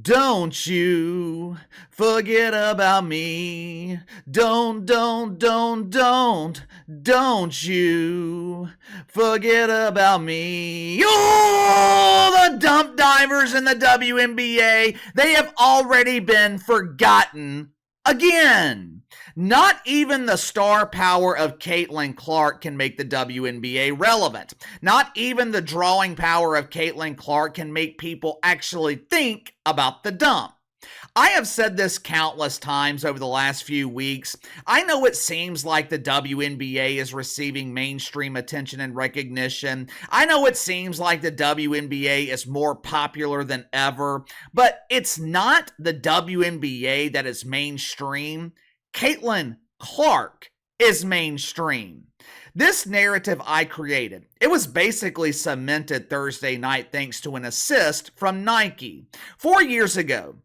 Don't you forget about me. Don't you forget about me. Oh, the dump divers in the WNBA, they have already been forgotten again. Not even the star power of Caitlin Clark can make the WNBA relevant. Not even the drawing power of Caitlin Clark can make people actually think about the dump. I have said this countless times over the last few weeks. I know it seems like the WNBA is receiving mainstream attention and recognition. I know it seems like the WNBA is more popular than ever, but it's not the WNBA that is mainstream. Caitlin Clark is mainstream. This narrative I created, it was basically cemented Thursday night thanks to an assist from Nike. 4 years ago,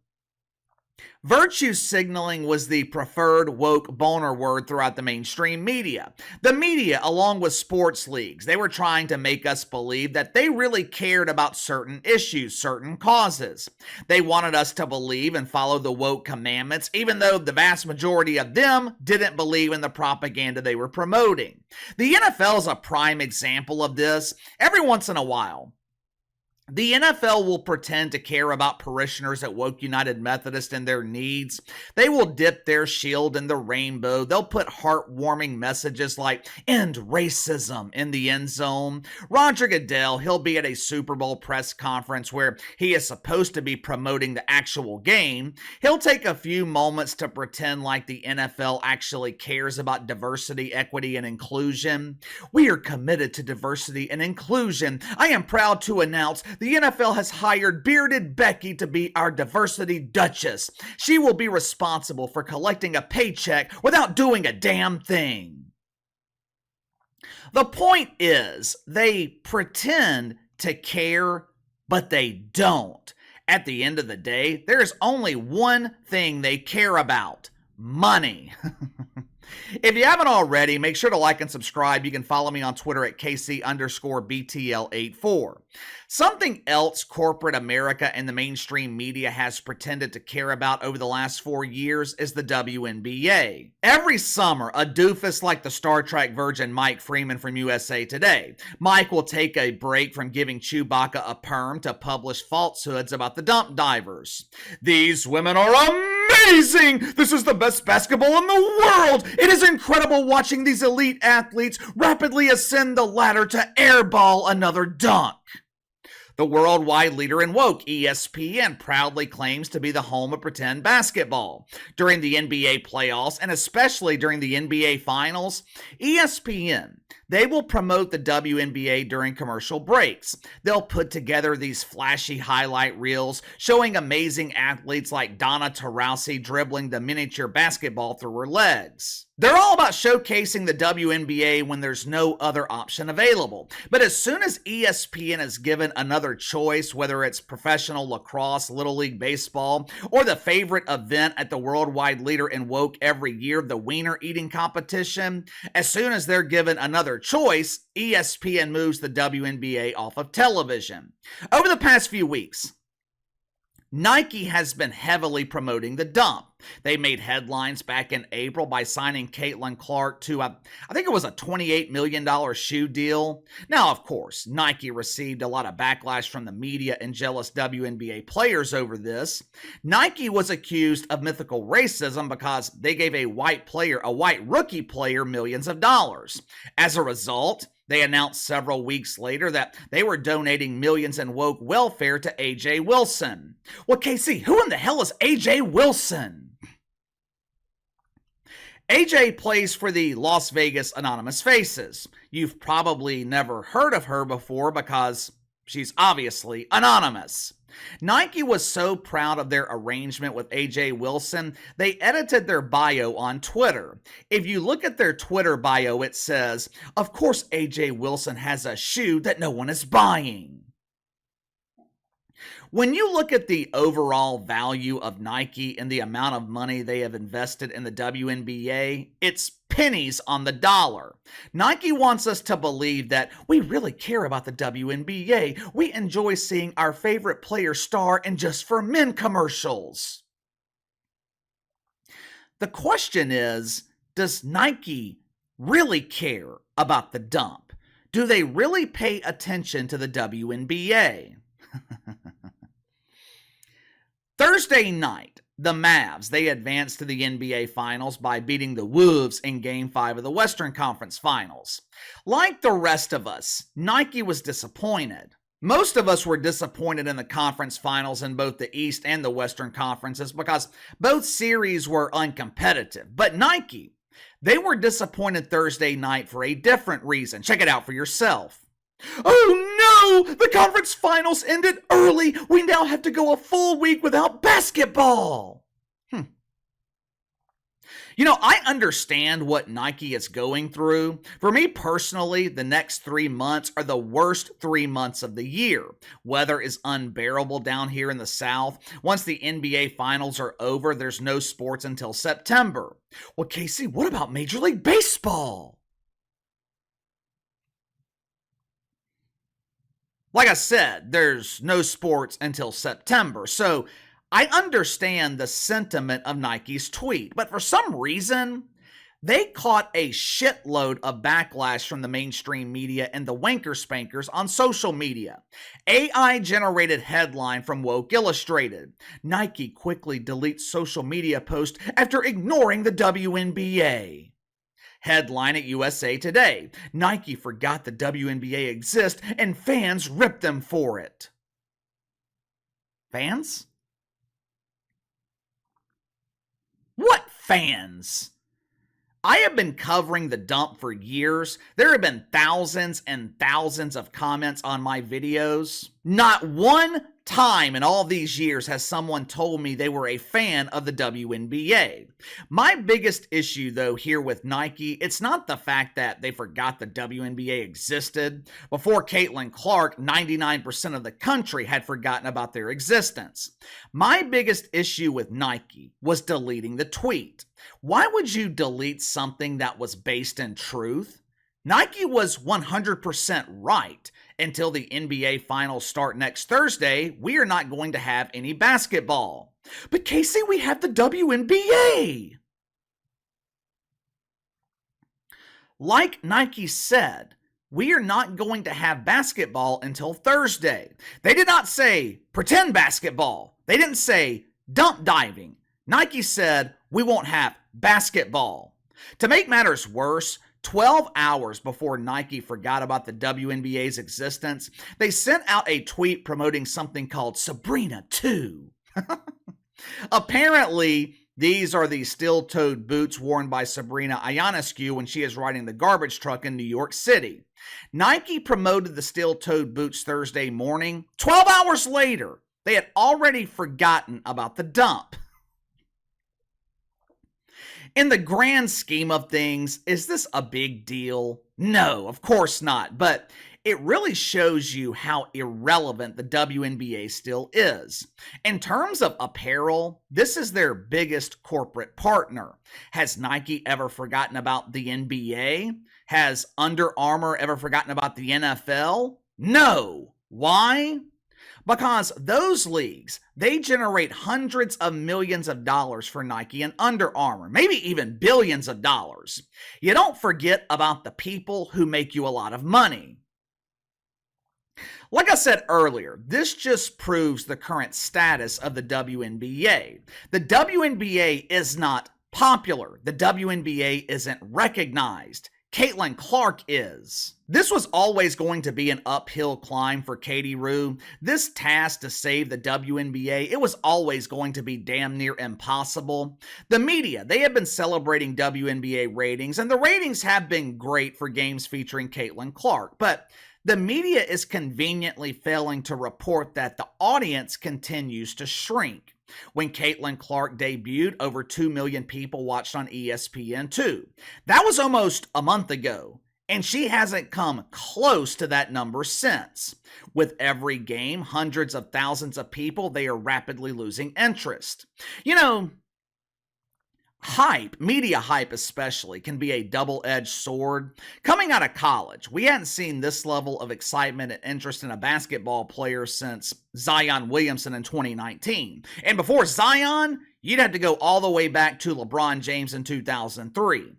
virtue signaling was the preferred woke boner word throughout the mainstream media. The media, along with sports leagues, they were trying to make us believe that they really cared about certain issues, certain causes. They wanted us to believe and follow the woke commandments, even though the vast majority of them didn't believe in the propaganda they were promoting. The NFL is a prime example of this. Every once in a while, the NFL will pretend to care about parishioners at Woke United Methodist and their needs. They will dip their shield in the rainbow. They'll put heartwarming messages like end racism in the end zone. Roger Goodell, he'll be at a Super Bowl press conference where he is supposed to be promoting the actual game. He'll take a few moments to pretend like the NFL actually cares about diversity, equity, and inclusion. We are committed to diversity and inclusion. I am proud to announce the NFL has hired Bearded Becky to be our diversity duchess. She will be responsible for collecting a paycheck without doing a damn thing. The point is, they pretend to care, but they don't. At the end of the day, there's only one thing they care about: money. If you haven't already, make sure to like and subscribe. You can follow me on Twitter at KC_BTL84. Something else corporate America and the mainstream media has pretended to care about over the last 4 years is the WNBA. Every summer, a doofus like the Star Trek virgin Mike Freeman from USA Today. Mike will take a break from giving Chewbacca a perm to publish falsehoods about the dump divers. These women are amazing! This is the best basketball in the world! It is incredible watching these elite athletes rapidly ascend the ladder to airball another dunk. The worldwide leader in woke, ESPN, proudly claims to be the home of pretend basketball. During the NBA playoffs, and especially during the NBA finals, ESPN, they will promote the WNBA during commercial breaks. They'll put together these flashy highlight reels showing amazing athletes like Donna Taurasi dribbling the miniature basketball through her legs. They're all about showcasing the WNBA when there's no other option available. But as soon as ESPN is given another choice, whether it's professional lacrosse, Little League Baseball, or the favorite event at the worldwide leader in woke every year, the wiener eating competition, as soon as they're given another choice, ESPN moves the WNBA off of television. Over the past few weeks, Nike has been heavily promoting the dump. They made headlines back in April by signing Caitlin Clark to, I think it was a $28 million shoe deal. Now, of course, Nike received a lot of backlash from the media and jealous WNBA players over this. Nike was accused of mythical racism because they gave a white rookie player, millions of dollars. As a result, they announced several weeks later that they were donating millions in woke welfare to AJ Wilson. Well, KC, who in the hell is AJ Wilson? AJ plays for the Las Vegas Anonymous Faces. You've probably never heard of her before because she's obviously anonymous. Nike was so proud of their arrangement with AJ Wilson, they edited their bio on Twitter. If you look at their Twitter bio, it says, "Of course AJ Wilson has a shoe that no one is buying." When you look at the overall value of Nike and the amount of money they have invested in the WNBA, it's pennies on the dollar. Nike wants us to believe that we really care about the WNBA. We enjoy seeing our favorite player star in Just for Men commercials. The question is, does Nike really care about the dump? Do they really pay attention to the WNBA? Thursday night, the Mavs, they advanced to the NBA Finals by beating the Wolves in Game 5 of the Western Conference Finals. Like the rest of us, Nike was disappointed. Most of us were disappointed in the conference finals in both the East and the Western Conferences because both series were uncompetitive. But Nike, they were disappointed Thursday night for a different reason. Check it out for yourself. Oh no! The conference finals ended early. We now have to go a full week without basketball. You know, I understand what Nike is going through. For me personally, the next 3 months are the worst 3 months of the year. Weather is unbearable down here in the South. Once the NBA finals are over, there's no sports until September. Well, Casey, what about Major League Baseball? Like I said, there's no sports until September. So I understand the sentiment of Nike's tweet, but for some reason, they caught a shitload of backlash from the mainstream media and the wanker spankers on social media. AI-generated headline from Woke Illustrated. Nike quickly deletes social media post after ignoring the WNBA. Headline at USA Today. Nike forgot the WNBA exists and fans ripped them for it. Fans? What fans? I have been covering the dump for years. There have been thousands and thousands of comments on my videos. Not one time in all these years has someone told me they were a fan of the WNBA. My biggest issue, though, here with Nike, it's not the fact that they forgot the WNBA existed. Before Caitlin Clark, 99% of the country had forgotten about their existence. My biggest issue with Nike was deleting the tweet. Why would you delete something that was based in truth? Nike was 100% right. Until the NBA finals start next Thursday, we are not going to have any basketball. But Casey, we have the WNBA. Like Nike said, we are not going to have basketball until Thursday. They did not say pretend basketball. They didn't say dump diving. Nike said we won't have basketball. To make matters worse, 12 hours before Nike forgot about the WNBA's existence, they sent out a tweet promoting something called Sabrina 2. Apparently, these are the steel-toed boots worn by Sabrina Ionescu when she is riding the garbage truck in New York City. Nike promoted the steel-toed boots Thursday morning. 12 hours later, they had already forgotten about the dump. In the grand scheme of things, is this a big deal? No, of course not, but it really shows you how irrelevant the WNBA still is. In terms of apparel, this is their biggest corporate partner. Has Nike ever forgotten about the NBA? Has Under Armour ever forgotten about the NFL? No. Why? Because those leagues, they generate hundreds of millions of dollars for Nike and Under Armour, maybe even billions of dollars. You don't forget about the people who make you a lot of money. Like I said earlier, this just proves the current status of the WNBA. The WNBA is not popular. The WNBA isn't recognized. Caitlin Clark is. This was always going to be an uphill climb for Katie Rue. This task to save the WNBA, it was always going to be damn near impossible. The media, they have been celebrating WNBA ratings, and the ratings have been great for games featuring Caitlin Clark, but the media is conveniently failing to report that the audience continues to shrink. When Caitlin Clark debuted, over 2 million people watched on ESPN2. That was almost a month ago. and she hasn't come close to that number since. With every game, hundreds of thousands of people, they are rapidly losing interest. You know, hype, media hype especially, can be a double-edged sword. Coming out of college, we hadn't seen this level of excitement and interest in a basketball player since Zion Williamson in 2019. And before Zion, you'd have to go all the way back to LeBron James in 2003.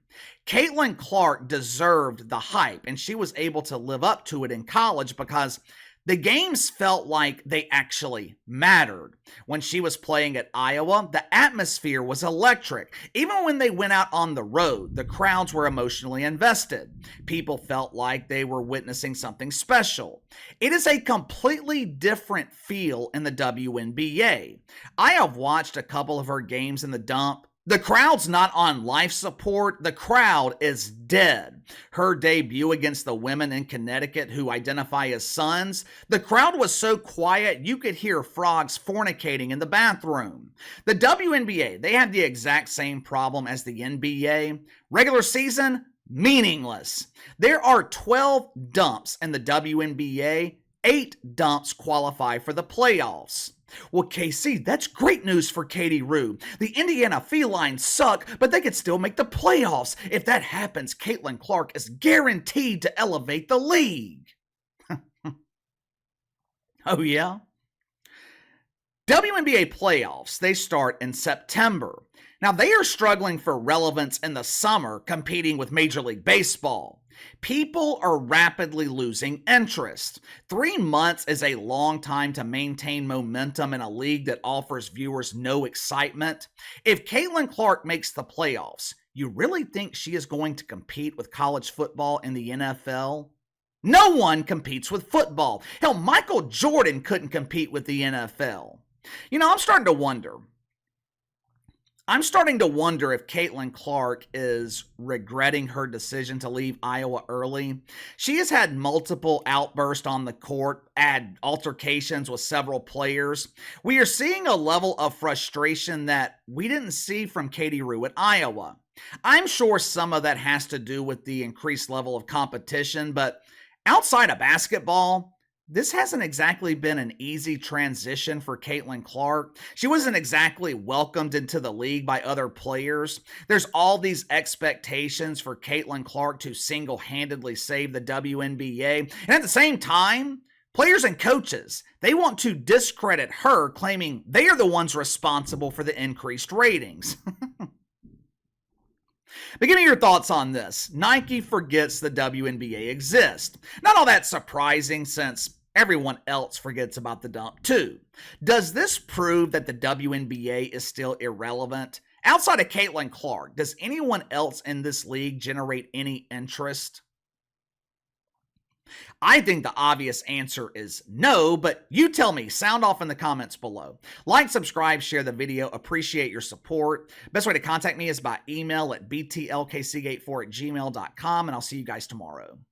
Caitlin Clark deserved the hype, and she was able to live up to it in college because the games felt like they actually mattered. When she was playing at Iowa, the atmosphere was electric. Even when they went out on the road, the crowds were emotionally invested. People felt like they were witnessing something special. It is a completely different feel in the WNBA. I have watched a couple of her games in the dump. The crowd's not on life support. The crowd is dead. Her debut against the women in Connecticut who identify as sons, the crowd was so quiet you could hear frogs fornicating in the bathroom. The WNBA, they have the exact same problem as the NBA. Regular season, meaningless. There are 12 dumps in the WNBA. 8 dumps qualify for the playoffs. Well, KC, that's great news for Katie Rue. The Indiana Felines suck, but they could still make the playoffs. If that happens, Caitlin Clark is guaranteed to elevate the league. Oh, yeah? WNBA playoffs, they start in September. Now, they are struggling for relevance in the summer, competing with Major League Baseball. People are rapidly losing interest. 3 months is a long time to maintain momentum in a league that offers viewers no excitement. If Caitlin Clark makes the playoffs, you really think she is going to compete with college football in the NFL? No one competes with football. Hell, Michael Jordan couldn't compete with the NFL. You know, I'm starting to wonder if Caitlin Clark is regretting her decision to leave Iowa early. She has had multiple outbursts on the court, had altercations with several players. We are seeing a level of frustration that we didn't see from Katie Rue at Iowa. I'm sure some of that has to do with the increased level of competition, but outside of basketball, this hasn't exactly been an easy transition for Caitlin Clark. She wasn't exactly welcomed into the league by other players. There's all these expectations for Caitlin Clark to single-handedly save the WNBA. And at the same time, players and coaches, they want to discredit her, claiming they are the ones responsible for the increased ratings. But give me your thoughts on this. Nike forgets the WNBA exists. Not all that surprising since everyone else forgets about the dump too. Does this prove that the WNBA is still irrelevant? Outside of Caitlin Clark, does anyone else in this league generate any interest? I think the obvious answer is no, but you tell me. Sound off in the comments below. Like, subscribe, share the video. Appreciate your support. Best way to contact me is by email at btlkc84@gmail.com, and I'll see you guys tomorrow.